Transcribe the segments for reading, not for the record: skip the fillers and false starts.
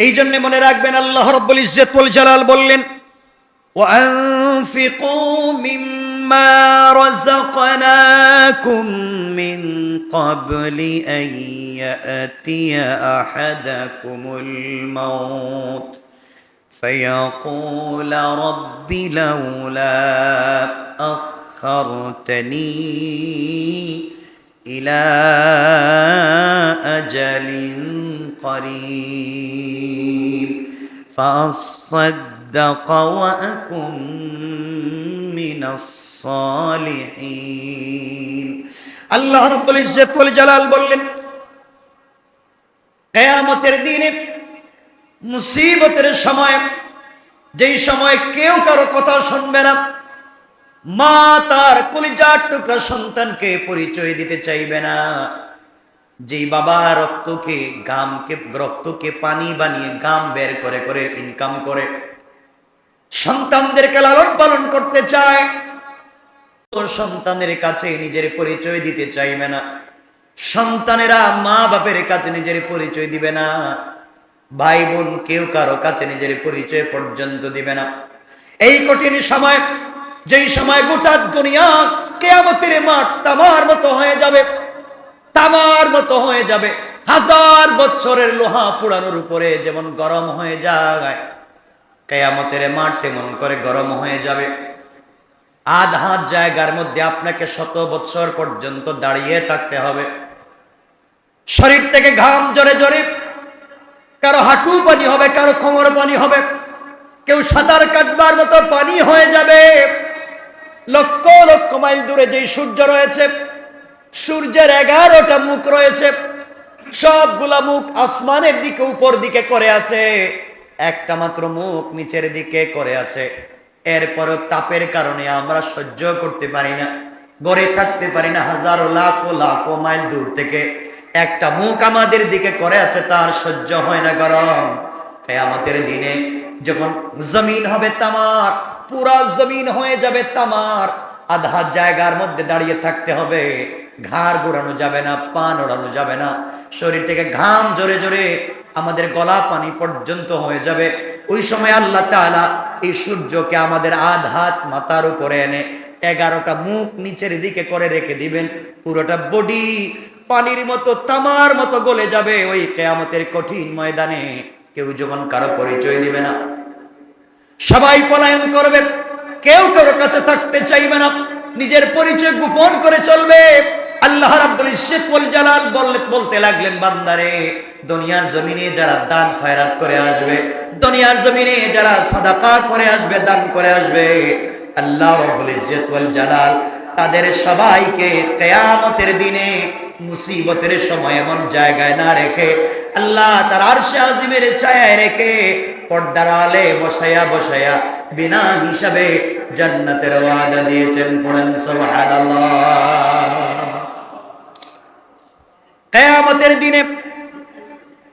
এই জন্য মনে রাখবেন আল্লাহ রাব্বুল ইজ্জত ওয়াল জালাল বললেন وأنفقوا مما رزقناكم من قبل أن يأتي أحدكم الموت فيقول رب لولا أخرتني إلى أجل قريب فأصدق وأكن من الصالحين আল্লাহ রাব্বুল ইজ্জত ওয়াল জালাল বললেন কিয়ামতের দিনে মুসিবতের সময়, যেই সময় কেউ কারো কথা শুনবে না, মা তার কলিজার টুকরা সন্তানকে পরিচয় দিতে চাইবে না, যেই বাবা রক্তকে পানি বানিয়ে গাম বের করে করে ইনকাম করে সন্তানদেরকে লালন পালন করতে চায়, সন্তানের কাছে নিজের পরিচয় দিতে চাইবে না। সন্তানেরা মা বাপের কাছে নিজের পরিচয় দিবে না, ভাই বোন কেউ কারো কাছে নিজের পরিচয় পর্যন্ত দিবে না। এই কঠিন সময়, যেই সময় গোটা দুনিয়া কিয়ামতের মাঠ তামার মতো হয়ে যাবে, তামার মতো হয়ে যাবে, হাজার বছরের লোহা পোড়ানোর উপরে যেমন গরম হয়ে যায়, কিয়ামতের মাঠ তেমন করে গরম হয়ে যাবে। আধ হাত জায়গার মধ্যে আপনাকে 100 বছর পর্যন্ত দাঁড়িয়ে থাকতে হবে। শরীর থেকে ঘাম জরে জরে, কারো হাঁটু পানি হবে, কারো কোমর পানি হবে, কেউ সাঁতার কাটবার মতো পানি হয়ে যাবে। লক্ষ লক্ষ মাইল দূরে যেই সূর্য রয়েছে, সূর্যের 11টা মুখ রয়েছে, সবগুলা মুখ আসমানের দিকে উপর দিকে করে আছে, একটা মাত্র মুখ নিচের দিকে করে আছে। এরপরও তাপের কারণে আমরা সহ্য করতে পারি না, গড়ে থাকতে পারি না। হাজারো লাখো লাখো মাইল দূর থেকে একটা মুখ আমাদের দিকে করে আছে, তার সহ্য হয় না গরম। কিয়ামতের দিনে যখন জমিন হবে তামার, পুরা জমিন হয়ে যাবে তামার, আধা জায়গার মধ্যে দাঁড়িয়ে থাকতে হবে, ঘাড় ঘোরানো যাবে না, পা নড়ানো যাবে না, শরীর থেকে ঘাম জোরে জোরে আমাদের গলা পানি পর্যন্ত হয়ে যাবে। ওই সময় আল্লাহ তাআলা এই সূর্যকে আমাদের আধ হাত মাথার উপরে এনে 11টা মুখ নিচের দিকে করে রেখে দিবেন, পুরোটা বডি পানির মতো তামার মতো গলে যাবে। ওই কিয়ামতের কঠিন ময়দানে কেউ যখন কারো পরিচয় দিবে না, সবাই পলায়ন করবে, কেউ কারো কাছে থাকতে চাইবে না, নিজের পরিচয় গোপন করে চলবে। আল্লাহ রাব্বুল ইজ্জত ওয়াল জালাল বলতে লাগলেন, বান্দারে, দুনিয়ার জমিনে যারা দান খয়রাত করে আসবে, দুনিয়ার জমিনে যারা সাদাকা করে আসবে, দান করে আসবে, আল্লাহ রাব্বুল ইজ্জত ওয়াল জালাল তাদের সবাইকে কিয়ামতের দিনে মুসিবতের সময় এমন জায়গায় না রেখে আল্লাহ তার আরশে আজিমের ছায়ায় রেখে পর্দার আলে বসায়া বসায়া বিনা হিসাবে জান্নাতের ওয়াদা দিয়েছেন। পড়েন সুবহানাল্লাহ। কিয়ামতের দিনে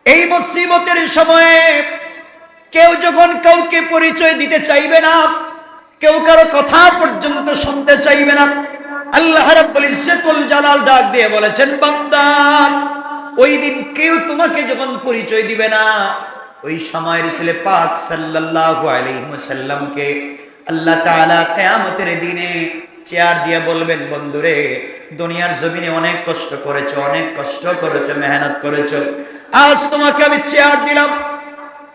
এই মুসিবতের সময়ে কেউ যখন কাউকে পরিচয় দিতে চাইবে না, কেউ কারো কথা পর্যন্ত শুনতে চাইবে না, আল্লাহ রাব্বুল ইজ্জত ওয়াল জালাল ডাক দিয়ে বলেছেন, বান্দা, ওই দিন কেউ তোমাকে যখন পরিচয় দিবে না, ওই সময় রাসূল পাক সাল্লাল্লাহু আলাইহি ওয়াসাল্লামকে আল্লাহ তাআলা কিয়ামতের দিনে চেয়ার দিয়ে বলবেন, বন্ধুরে, দুনিয়ার জমিনে অনেক কষ্ট করেছো, অনেক কষ্ট করেছো, মেহনত করেছো, আজ তোমাকে আমি চেয়ার দিলাম,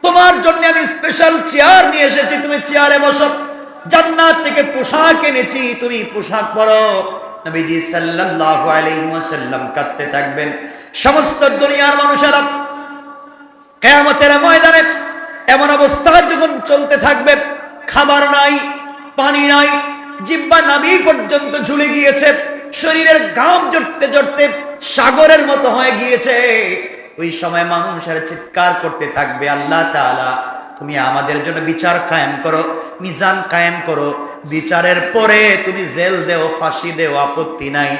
তোমার জন্য আমি স্পেশাল চেয়ার নিয়ে এসেছি, তুমি চেয়ারে বসো, জান্নাত থেকে পোশাক এনেছি, তুমি পোশাক পরো। নবীজি সাল্লাল্লাহু আলাইহি ওয়াসাল্লাম কাঁদতে থাকবেন। সমস্ত দুনিয়ার মানুষেরা কিয়ামতের ময়দানে এমন অবস্থা যখন চলতে থাকবে, খাবার নাই, পানি নাই, জিহ্বা নাভি পর্যন্ত ঝুলে গিয়েছে, শরীরের ঘাম জড়তে জড়তে সাগরের মতো হয়ে গিয়েছে, ওই সময় মানুষের চিৎকার করতে থাকবে, আল্লাহ তাআলা, তুমি আমাদের জন্য বিচার কায়েম করো, মিজান কায়েম করো, বিচারের পরে তুমি জেল দেও, ফাঁসি দেও, আপত্তি নাই,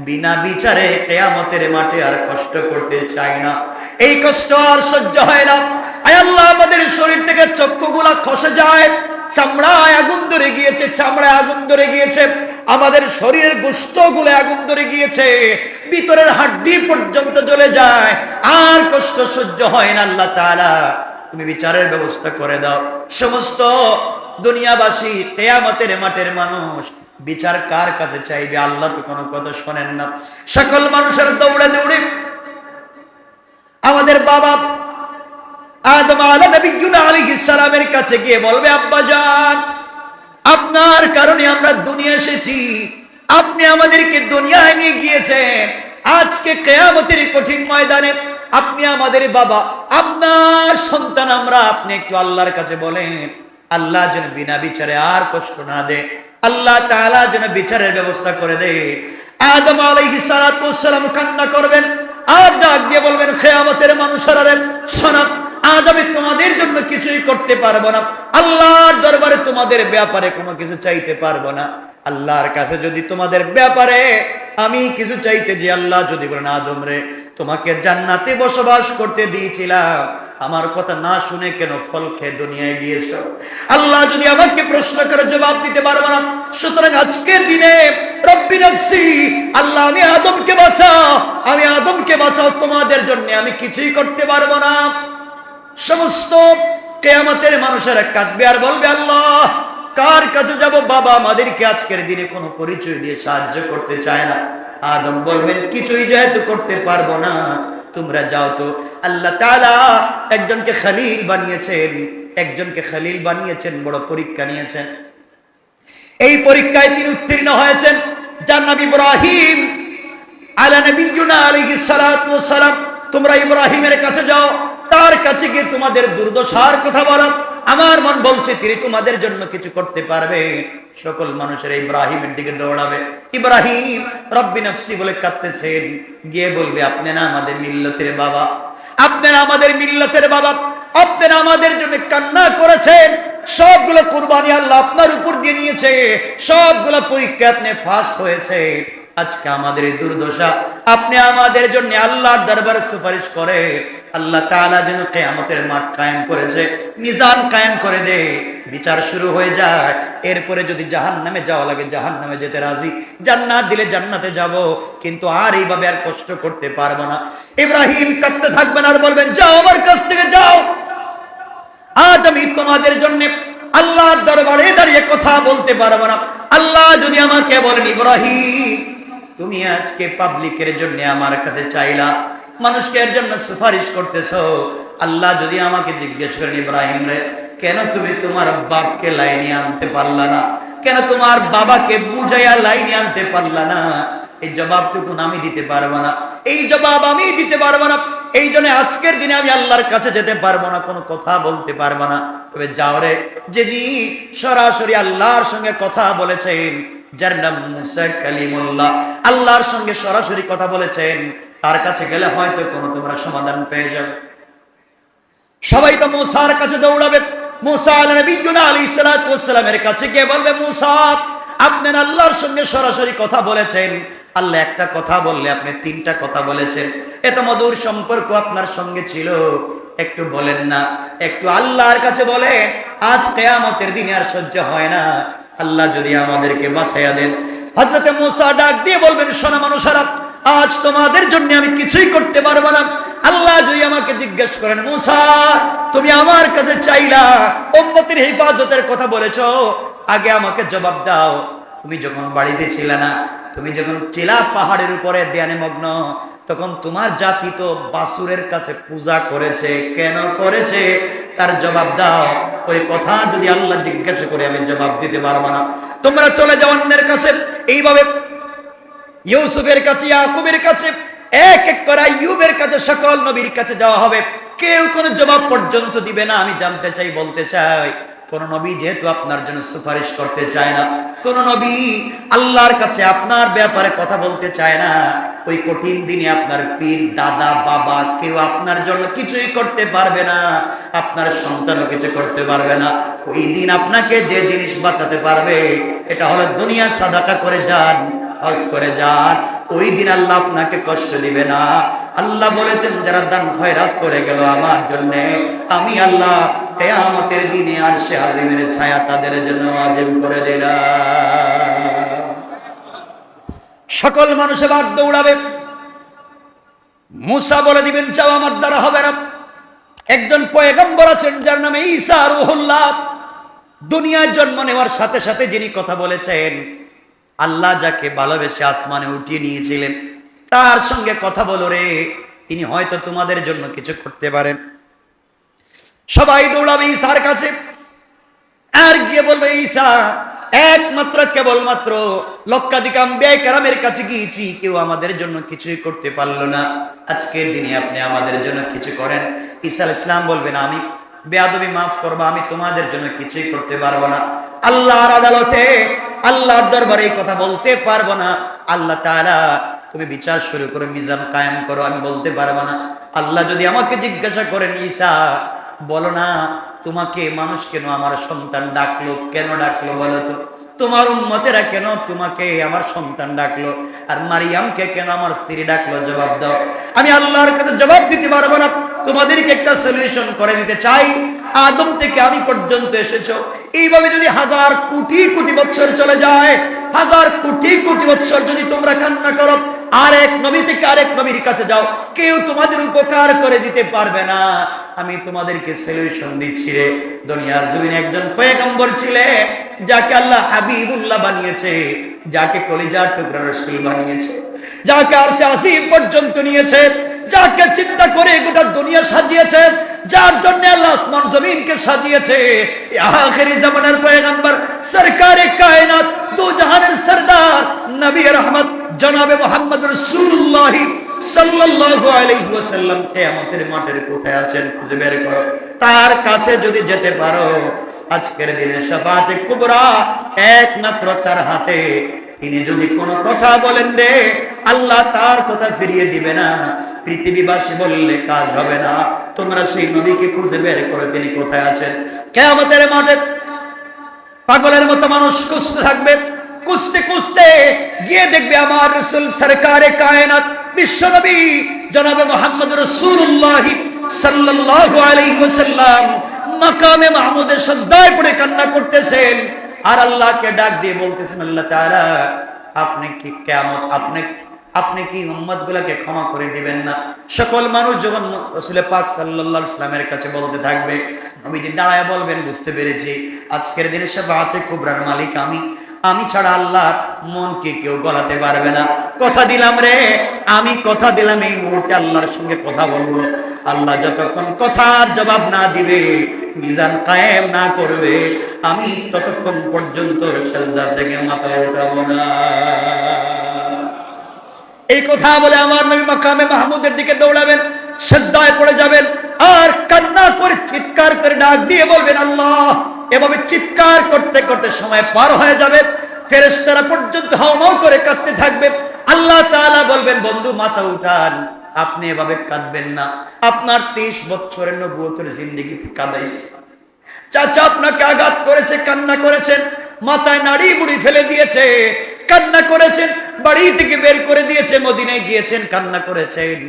বিনা বিচারে কিয়ামতের মাঠে আর কষ্ট করতে চাই না, এই কষ্ট আর সহ্য হয় না। আয় আল্লাহ, আমাদের শরীর থেকে চক্ষুগুলা খসে যায়, চামড়ায় আগুন ধরে গিয়েছে, চামড়ায় আগুন ধরে গিয়েছে, আমাদের শরীরের গোশতগুলো আগুন ধরে গিয়েছে, ভিতরের হাড্ডি পর্যন্ত জ্বলে যায়, আর কষ্ট সহ্য হয় না। আল্লাহ তাআলা তুমি বিচারের ব্যবস্থা করে দাও। সমস্ত দুনিয়াবাসী, কিয়ামতের মাঠের মানুষ বিচার কার কাছে চাইবে? আল্লাহ তো কোনো কথা শোনেন না। সকল মানুষের দৌড়ে দৌড়ে আমাদের বাবা আদম আলাইহিস সালামের কাছে গিয়ে বলবে, আব্বাজান, আপনার কারণে আমরা দুনিয়া এসেছি, আপনি আমাদেরকে দুনিয়ায় নিয়ে গিয়েছেন, আজকে কিয়ামতের কঠিন ময়দানে আপনি আমাদের বাবা, আপনার সন্তান আমরা, আপনি একটু আল্লাহর কাছে বলেন আল্লাহ যেন বিনা বিচারে আর কষ্ট না দে, আল্লাহ তাআলা যেন বিচারের ব্যবস্থা করে দে। আদম আলাইহিস সালাম কান্না করবেন আর ডাক দিয়ে বলবেন, কিয়ামতের মানুষেরা রে শোনো, আজ আমি তোমাদের জন্য কিছুই করতে পারবো না, আল্লাহর দরবারে তোমাদের ব্যাপারে কোনো কিছু চাইতে পারবো না। আল্লাহর কাছে যদি তোমাদের ব্যাপারে আমি কিছু চাইতে যে, আল্লাহ যদি বলেন, আদম রে, তোমাকে জান্নাতে বসবাস করতে দিয়েছিলাম, আমার কথা না শুনে কেন ফল খেয়ে দুনিয়ায় গিয়েছো? আল্লাহ যদি আমাকে প্রশ্ন করে জবাব দিতে পারবো না, সুতরাং আজকের দিনে রব্বি নফসি, আল্লাহ আমি আদমকে বাঁচাও, আমি আদমকে বাঁচাও, তোমাদের জন্য আমি কিছুই করতে পারবো না। সমস্ত কিয়ামতের মানুষেরা কাঁদবে আর বলবে, আল্লাহ কার কাছে যাব? বাবা আমাদেরকে আজকের দিনে কোনো পরিচয় দিয়ে সাহায্য করতে চায় না। আদম বলবেন, কিছুই যেহেতু করতে পারবো না, তোমরা যাও তো। আল্লাহ তাআলা একজনকে খলিল বানিয়েছেন, একজনকে খলিল বানিয়েছেন, বড় পরীক্ষা নিয়েছেন। এই পরীক্ষায় তিনি উত্তীর্ণ হয়েছেন। যার নাম ইব্রাহিম আলা নবিয়্যিনা আলাইহিস সালাতু ওয়াস সালাম। তোমরা ইব্রাহিমের কাছে যাও, তার কাছে গিয়ে তোমাদের দুর্দশার কথা বলো। আমার মন বলছে তিনি তোমাদের জন্য কিছু করতে পারবে। সকল মানুষের ইব্রাহিমের দিকে দৌড়াবে। ইব্রাহিম রব্বি নফসি বলে কাঁদতেছেন, গিয়ে বলবে, আপনি না আমাদের মিল্লতের বাবা, আপনারা আমাদের মিল্লতের বাবা, আপনারা আমাদের জন্য কান্না করেছেন, সবগুলো কুরবানি আল্লাহ আপনার উপর দিয়ে নিয়েছে, সবগুলো পরীক্ষা আপনি ফার্স্ট হয়েছে। আজকে আমাদের এই দুর্দশা, আপনি আমাদের জন্য আল্লাহর দরবারে সুপারিশ করে আল্লাহ তাআলা যেন কিয়ামতের মাঠ কায়েম করেছে, মিজান কায়েম করে দে, বিচার শুরু হয়ে যায়। এরপরে যদি জাহান্নামে যাওয়া লাগে জাহান্নামে যেতে রাজি, জান্নাত দিলে জান্নাতে যাব, কিন্তু আর এইভাবে আর কষ্ট করতে পারবো না। ইব্রাহিম কাঁদতে থাকবেন আর বলবেন, যাও আমার কাছ থেকে যাও, আজ আমি তোমাদের জন্য আল্লাহর দরবারে দাঁড়িয়ে কথা বলতে পারবো না। আল্লাহ যদি আমাকে বলেন, ইব্রাহিম তুমি আজকে পাবলিকের জন্য আমার কাছে চাইলা, মানুষকে এর জন্য সুপারিশ করতেছো, আল্লাহ যদি আমাকে জিজ্ঞেস করেন, ইব্রাহিম রে, কেন তুমি তোমার বাপকে লাইনে আনতে পারলা না, কেন তোমার বাবাকে বুঝাইয়া লাইনে আনতে পারলা না, এই জবাবটুকু আমি দিতে পারবো না, এই জবাব আমি দিতে পারবো না। এই জন্য আজকের দিনে আমি আল্লাহর কাছে যেতে পারবো না, কোনো কথা বলতে পারবো না। তবে যাও রে, যিনি সরাসরি আল্লাহর সঙ্গে কথা বলেছেন, যার নাম মুসা কালিমুল্লাহ, আল্লাহর সঙ্গে সরাসরি কথা বলেছেন, তার কাছে গেলে হয়তো কোনো তোমরা সমাধান পেয়ে যাবে। সবাই তো মুসার কাছে দৌড়াবে। মুসা আলাইহিস সালাতু ওয়াস সালামের কাছে গিয়ে বলবে, মুসা আপনার আল্লাহর সঙ্গে সরাসরি কথা বলেছেন, আল্লাহ একটা কথা বললে আপনি তিনটা কথা বলেছেন, এত মধুর সম্পর্ক আপনার সঙ্গে ছিল, একটু বলেন না, একটু আল্লাহর কাছে বলেন, আজ কিয়ামতের দিনে আর সহ্য হয় না, আল্লাহ যদি আমাদেরকে বাঁচাইয়া দেন। হযরতে মুসা ডাক দিয়ে বলবেন, শোনো মানুষেরা, আজ তোমাদের জন্য আমি কিছুই করতে পারবো না। আল্লাহ যদি আমাকে জিজ্ঞেস করেন, মুসা তুমি আমার কাছে চাইলা, উম্মতের হেফাজতের কথা বলেছো, আগে আমাকে জবাব দাও, তুমি যখন বাড়িতে ছিলে না, তুমি যখন চিলা পাহাড়ের উপরে ধ্যানে মগ্ন, তখন তোমার জাতি তো বাসুরের কাছে পূজা করেছে, কেন করেছে তার জবাব দাও। ওই কথা যদি আল্লাহ জিজ্ঞাসা করে আমি জবাব দিতে পারবো না। তোমরা চলে যাও অন্যের কাছে। এইভাবে ইউসুফের কাছে, ইয়াকুবের কাছে, এক এক করে আইয়ুবের কাছে, সকল নবীর কাছে যাওয়া হবে, কেউ কোনো জবাব পর্যন্ত দিবে না। আমি জানতে চাই, বলতে চাই, কোন নবী যেহেতু আপনার জন্য সুপারিশ করতে চায় না, কোন নবী আল্লাহর কাছে আপনার ব্যাপারে কথা বলতে চায় না, ওই কঠিন দিনে আপনার পীর, দাদা, বাবা কেউ আপনার জন্য কিছুই করতে পারবে না, আপনার সন্তানও কিছু করতে পারবে না। ওই দিন আপনাকে যে জিনিস বাঁচাতে পারবে, এটা হলো দুনিয়া সাদাকা করে যান, হজ করে যান, ওই দিন আল্লাহ আপনাকে কষ্ট দিবে না। আল্লাহ বলেছেন, যারা দান খয়রাত করে গেল আমার জন্য, আমি আল্লাহ কিয়ামতের দিনে আরশে আজিমের ছায়া তাদের জন্য ওয়াজিব করে দিলাম। সকল মানুষ এবার দৌড়াবে। মুসা বলে দিবেন, যাও, আমার দ্বারা হবে না, একজন পয়গম্বর আছেন যার নামে ঈসা রূহুল্লাহ। দুনিয়ায় জন্ম নেওয়ার সাথে সাথে যিনি কথা বলেছেন, আল্লাহ যাকে ভালোবেসে আসমানে উঠিয়ে নিয়েছিলেন, তার সঙ্গে কথা বলো রে, তিনি হয়তো তোমাদের জন্য কিছু করতে পারেন। সবাই দৌড়াবে ঈসার কাছে, আর গিয়ে বলবে ঈসা একমাত্র কেবলমাত্র লক্ষাধিক আম্বিয়া কেরামের কাছে গিয়েছি, কেউ আমাদের জন্য কিছুই করতে পারলো না, আজকের দিনে আপনি আমাদের জন্য কিছু করেন। ঈসা আলাইহিস সালাম বলবেন, আমি বেয়াদবি মাফ করবা, আমি তোমাদের জন্য কিছুই করতে পারবো না। আল্লাহর আদালতে, আল্লাহর দরবারে এই কথা বলতে পারবো না। আল্লাহ তাআলা তুমি বিচার শুরু করো, মিজান কায়েম করো, আমি বলতে পারবো না। আল্লাহ যদি আমাকে জিজ্ঞাসা করেন, ঈসা বলো না, তোমাকে মানুষ কেন আমার সন্তান ডাকলো, কেন ডাকলো বলো তো? তোমার উম্মতেরা কেন তোমাকে আমার সন্তান ডাকলো, আর মারিয়ামকে কেন আমার স্ত্রী ডাকলো? জবাব দাও। আমি আল্লাহর কাছে জবাব দিতে পারবো না। তোমাদেরকে একটা সলিউশন করে দিতে চাই। আদম থেকে আমি পর্যন্ত এসেছো, এইভাবে যদি হাজার কোটি কোটি বছর চলে যায়, হাজার কোটি কোটি বছর যদি তোমরা কান্না করো, আরেক নবী থেকে আরেক নবীর কাছে যাও, কেউ তোমাদের উপকার করে দিতে পারবে না। আমি তোমাদেরকে সলিউশন দিচ্ছি রে। দুনিয়ার জমিনে একজন পয়গম্বর ছিলেন, যাকে আল্লাহ হাবিবুল্লাহ বানিয়েছে, যাকে কলিজার টুকরা রাসূল বানিয়েছে, যাকে আরশে আসীম পর্যন্ত নিয়েছে, যাকে চিন্তা করে গোটা দুনিয়া সাজিয়েছে, যার জন্য আল্লাহ আসমান জমিনকে সাজিয়েছে। আখিরি জামানার পয়গম্বর, সরকারে কায়নাত, দু জাহানের সরদার, নবী রহমত জনাবে মুহাম্মদ রাসূলুল্লাহ সাল্লাল্লাহু আলাইহি ওয়াসাল্লাম কিয়ামতের মাঠের কোথায় আছেন খুঁজে বের করো। তার কাছে যদি যেতে পারো, আজকের দিনে শাফাআতে কুবরা একমাত্র তার হাতে। তিনি যদি কোনো কথা বলেন রে, আল্লাহ তার কথা ফিরিয়ে দিবে না। পৃথিবীবাসী বললে কাজ হবে না। তোমরা সেই নবীকে খুঁজে বের করো, তিনি কোথায় আছেন। কিয়ামতের মাঠে পাগলের মতো মানুষ খুঁজতে থাকবে, খুঁজতে খুঁজতে গিয়ে দেখবে আমার রাসূল সরকারে কায়নাত বিশ্বনবী জনাবে মুহাম্মদ রাসূলুল্লাহ সাল্লাল্লাহু আলাইহি ওয়াসাল্লাম মাকামে মাহমুদের সিজদায় পড়ে কান্না করতেছেন, আর আল্লাহকে ডাক দিয়ে বলতেছেন, আল্লাহ তাআলা আপনি কি কিয়ামত আপনি কি উম্মতগুলোকে ক্ষমা করে দিবেন না? সকল মানুষ যখন রাসূল পাক সাল্লাল্লাহু আলাইহি ওয়াসাল্লামের কাছে বলতে থাকবে, নবীজি দাঁড়ায় বলবেন, বুঝতে পেরেছি আজকের দিনে শাফাআতে কুবরার মালিক আমি ছাড়া আল্লাহর মনকে কেউ গলাতে পারবে না। কথা দিলাম রে, আমি কথা দিলাম, এই মুহূর্তে আল্লাহর সঙ্গে কথা বলবো। আল্লাহ যতক্ষণ কথার জবাব না দিবে, মিজান কায়েম না করবে, আমি ততক্ষণ পর্যন্ত সিজদা থেকে মাথা উঠাবো না। এই কথা বলে আমার নবী মাকামে মাহমুদের দিকে দৌড়াবেন, সিজদায় পড়ে যাবেন, আর কান্না করে চিৎকার করে ডাক দিয়ে বলবেন আল্লাহ। এভাবে চিৎকার করতে করতে সময় পার হয়ে যাবে, ফেরেশতারা পর্যন্ত হাওমাও করে কাঁদতে থাকবে। আল্লাহ তাআলা বলবেন, বন্ধু মাথা উঠান, আপনি এভাবে কাঁদবেন না। আপনার 23 বছরের নবুয়তের জিন্দেগিতে কাঁদাইছে, চাচা আপনাকে আঘাত করেছে, কান্না করেছেন, মাথায় নাড়ি বুড়ি ফেলে দিয়েছে, কান্না করেছেন, বাড়ি থেকে বের করে দিয়েছে, মদিনায় গিয়েছেন, কান্না করেছেন,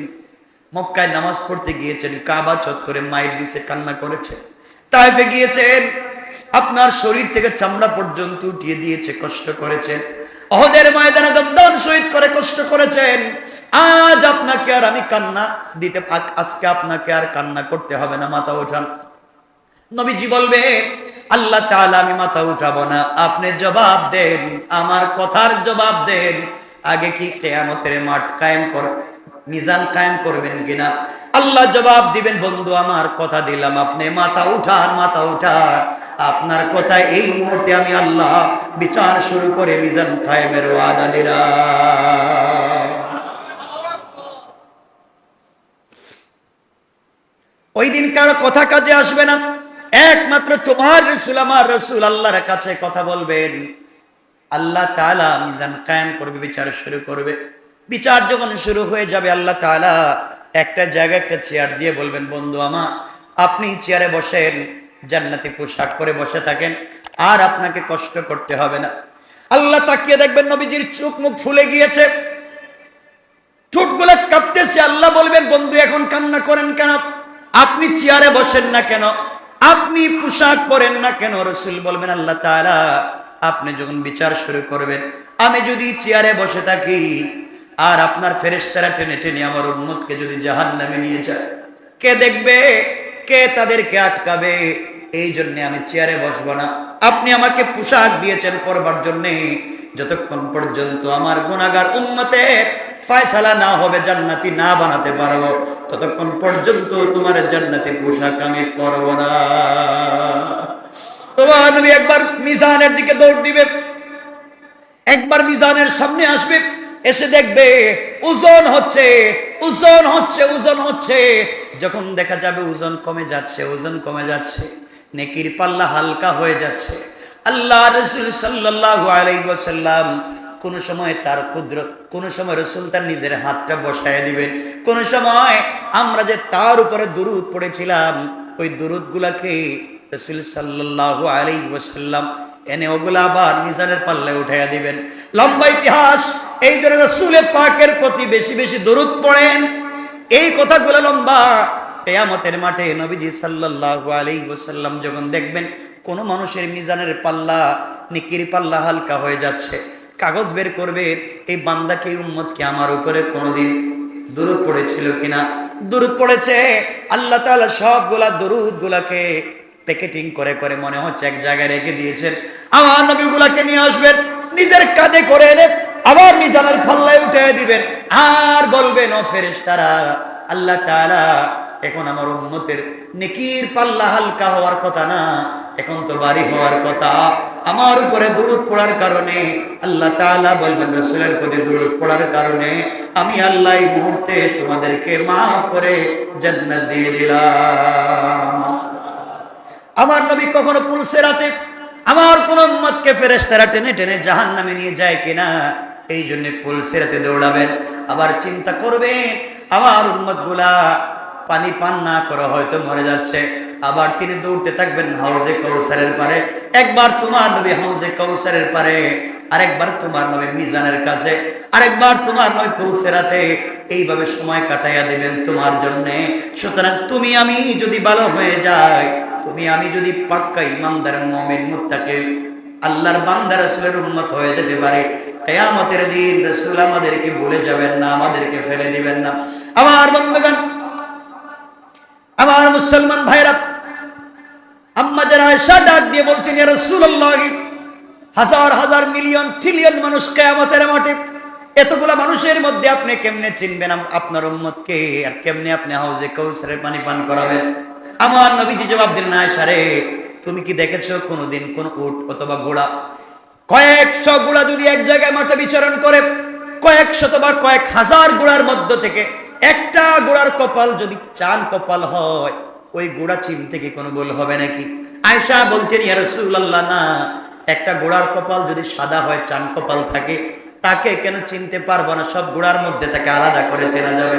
মক্কায় নামাজ পড়তে গিয়েছেন, কাবা চত্বরে মাইর দিছে, কান্না করেছেন, তায়েফে গিয়েছেন, আপনার শরীর থেকে চামড়া পর্যন্ত উঠিয়ে দিয়েছে, কষ্ট করেছেন, উহুদের ময়দানে দন্দান শহীদ করে কষ্ট করেছেন। আজ আপনাকে আর আমি কান্না দিতে, আজকে আপনাকে আর কান্না করতে হবে না, মাথা ওঠান। নবীজি বলবেন, আল্লাহ তাআলা আমি মাথা উঠাবো না, আপনি জবাব দেন, আমার কথার জবাব দেন, আগে কি কিয়ামতের মাঠ কায়েম কর, মিজান কায়েম করবেন কিনা? আল্লাহ জবাব দিবেন, বন্ধু আমার কথা দিলাম, আপনি মাথা উঠান, মাথা উঠান, আপনার কথা এই মুহূর্তে আমি আল্লাহ বিচার শুরু করে মিজান কায়েমের ওয়াদা দিলাম। ওই দিন কারো কথা কাজে আসবে না, একমাত্র তোমার রাসূল আমার রাসূল আল্লাহর কাছে কথা বলবেন। আল্লাহ তাআলা মিজান কায়েম করবে, বিচার শুরু করবে। বিচার যখন শুরু হয়ে যাবে, আল্লাহ তাআলা একটা জায়গায় একটা চেয়ার দিয়ে বলবেন, বন্ধু আমার আপনি চেয়ারে বসেন, জান্নাতি পোশাক পরে বসে থাকেন, আর আপনাকে কষ্ট করতে হবে না। আল্লাহ তাকিয়ে দেখবেন নবীজির চোখ মুখ ফুলে গিয়েছে, ঠোঁটগুলো কাঁপতেছে। আল্লাহ বলবেন, বন্ধু এখন কান্না করেন কেন? আপনি চেয়ারে বসেন না কেন? আপনি পোশাক পরেন না কেন? রাসূল বলবেন, আল্লাহ তাআলা আপনি যখন বিচার শুরু করবেন, আমি যদি চেয়ারে বসে থাকি আর আপনার ফেরেশতারা টেনে টেনে আমার উম্মতকে যদি জাহান্নামে নিয়ে যায়, কে দেখবে? কে তাদেরকে আটকাবে? এই জন্য আমি চেয়ারে বসবো না। আপনি আমাকে পোশাক দিয়েছেন পরবার জন্য, যতক্ষণ পর্যন্ত আমার গুনাহগার উম্মতের ফয়সালা না হবে, জান্নাতি না বানাতে পারবো, ততক্ষণ পর্যন্ত তোমার জান্নাতি পোশাক আমি পরব না। তোমার নবী একবার মিজানের দিকে দৌড় দিবে, একবার মিজানের সামনে আসবে, এসে দেখবে ওজন হচ্ছে, ওজন হচ্ছে, ওজন হচ্ছে। যখন দেখা যাবে ওজন কমে যাচ্ছে, ওজন কমে যাচ্ছে, নেকির পাল্লা হালকা হয়ে যাচ্ছে, আল্লাহ রাসূল সাল্লাল্লাহু আলাইহি ওয়াসাল্লাম কোন সময় তার কুদরত, কোন সময় রাসূল তার নিজের হাতটা বসায় দিবেন, কোন সময় আমরা যে তার উপরে দুরূদ পড়েছিলাম ওই দুরূদগুলোকে রাসূল সাল্লাল্লাহু আলাইহি ওয়াসাল্লাম এনে ওগুলা আবার মিজানের পাল্লায় উঠাইয়া দিবেন। লম্বা ইতিহাস। এই জন্য রাসূল পাকের প্রতি বেশি বেশি দরুদ পড়েন। এই কথাগুলো লম্বা। কিয়ামতের মাঠে নবীজি সাল্লাল্লাহু আলাইহি ওয়াসাল্লাম যখন দেখবেন কোন মানুষের মিজানের পাল্লা, নেকির পাল্লা হালকা হয়ে যাচ্ছে, কাগজ বের করবে, এই বান্দাকে, উম্মতকে আমার উপরে কোনদিন দরুদ পড়েছিল কিনা। দরুদ পড়েছে। আল্লাহ তাআলা সবগুলা দরুদগুলাকে প্যাকেটিং করে করে মনে হচ্ছে এক জায়গায় রেখে দিয়েছেন। আমার নবীগুলাকে নিয়ে আসবেন, নিজের কাঁধে করে এনে আবার মিজানের পাল্লায় উঠে দিবেন, আর বলবেন ও ফেরেশতারা, আল্লাহ তাআলা এখন আমার উম্মতের নেকির পাল্লা হালকা হওয়ার কথা না, এখন তো ভারী হওয়ার কথা। আমার উপরে দরুদ পড়ার কারণে আল্লাহ তাআলা বলবেন রাসূলের প্রতি দরুদ পড়ার কারণে আমি আল্লাহ এই মুহূর্তে তোমাদেরকে মাফ করে জান্নাত দিয়ে দিলাম। আমার নবী কখনো পুলসিরাতে আমার কোন উম্মতকে ফেরেশতারা টেনে টেনে জাহান্নামে নিয়ে যায় কিনা, এই জন্য পুলসিরাতে দৌড়াবেন। আবার চিন্তা করবেন আমার উম্মতগুলা পানি পান না করে হয়তো মরে যাচ্ছে, আবার তিনি দৌড়তে থাকবেন হাউজে কাউসারের পারে। একবার তোমার নবী হাউজে কাউসারের পারে, আরেকবার তোমার নবী মিজানের কাছে, আরেকবার তোমার নবী পুলসিরাতে। এইভাবে সময় কাটাইয়া দিবেন তোমার জন্য। সুতরাং তুমি আমি যদি ভালো হয়ে যায়, তুমি আমি যদি পাক্কা ইমানদার মুমিন মুত্তাকি আল্লাহর বান্দা রাসূলের উম্মত হয়ে যেতে পারে, কিয়ামতের দিন রাসূল আমাদেরকে ভুলে যাবেন না, আমাদেরকে ফেলে দিবেন না। আমার বন্ধুগণ, আমার মুসলমান ভাইরা, আম্মা যারা আয়েশা ডাক দিয়ে বলছেন, ইয়া রাসূলুল্লাহ, হাজার হাজার মিলিয়ন ট্রিলিয়ন মানুষ কিয়ামতের মাঠে, এতগুলা মানুষের মধ্যে আপনি কেমনে চিনবেন আপনার উম্মতকে, আর কেমনে আপনি হাউজে কাউসারের পানি পান করাবেন? আমার নবীজি জবাব দিলেন, আয়েশা রে, তুমি কি দেখেছো কোনদিন কোন উট অথবা ঘোড়া, কয়েকশো ঘোড়া যদি এক জায়গায় মাঠে বিচরণ করে, কয়েক শত বা কয়েক হাজার ঘোড়ার মধ্য থেকে একটা ঘোড়ার কপাল যদি চান কপাল হয়, ওই ঘোড়া চিনতে কি কোনো ভুল হবে নাকি? আয়েশা বলছেন, ইয়া রাসূলুল্লাহ, না, একটা ঘোড়ার কপাল যদি সাদা হয়, চান কপাল থাকে, তাকে কেন চিনতে পারবো না? সব ঘোড়ার মধ্যে তাকে আলাদা করে চেনা যাবে।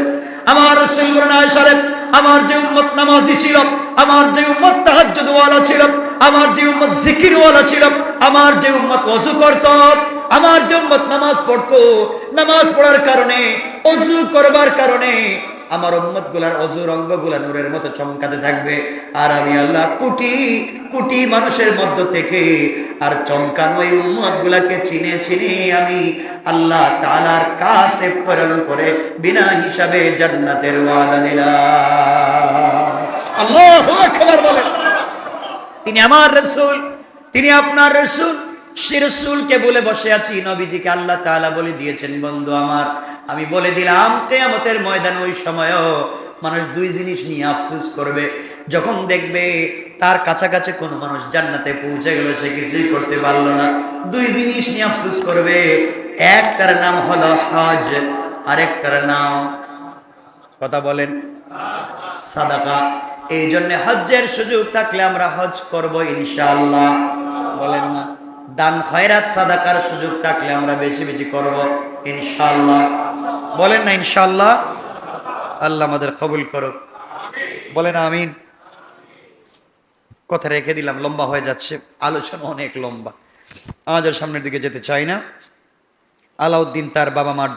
আমার রাসূল বলেন, আয়েশা রে, আমার যে উম্মত নামাজি ছিল, আমার যে উম্মত তাহাজ্জুদ ওয়ালা ছিল, আমার যে উম্মত জিকির ওয়ালা ছিল, আমার যে উম্মত ওযু করত, আমার যে উম্মত নামাজ পড়তো, নামাজ পড়ার কারণে, ওযু করবার কারণে আমার উম্মত গুলার অজুর অঙ্গগুলা নূরের মতো চমকাতে থাকবে। আর আমি আল্লাহ কোটি কোটি মানুষের মধ্য থেকে আর চমকানো এই উম্মত গুলাকে চিনে চিনে আমি আল্লাহ তাআলার কাছে প্রেরণ করে বিনা হিসাবে জান্নাতের ওয়াদা দিলাম। আল্লাহু আকবার বলেন। তিনি আমার রাসূল, তিনি আপনার রাসূল। সে রাসূলকে বলে বসে আছি, নবীজিকে আল্লাহ তাআলা বলে দিয়েছেন, বন্ধু আমার, আমি বলে দিলাম কিয়ামতের ময়দানে ওই সময়ও মানুষ দুই জিনিস নিয়ে আফসোস করবে। যখন দেখবে তার কাছাকাছি কোনো মানুষ জান্নাতে পৌঁছে গেল, সে কিছুই করতে পারলো না, দুই জিনিস নিয়ে আফসোস করবে। একটার নাম হলো হজ, আরেকটার নাম, কথা বলেন, সাদাকা। এই জন্য হজ্জের সুযোগ থাকলে আমরা হজ করব ইনশাআল্লাহ, বলেন না? দান খয়রাত সাদাকার সুযোগ থাকলে আমরা বেশি বেশি করব ইনশাআল্লাহ, বলেন না ইনশাআল্লাহ? আল্লাহ আমাদের কবুল করুক, বলেন আমিন। কথা রেখে দিলাম, লম্বা হয়ে যাচ্ছে, আলোচনা অনেক লম্বা, আজ আর সামনের দিকে যেতে চাই না। আলাউদ্দিন তার বাবা মার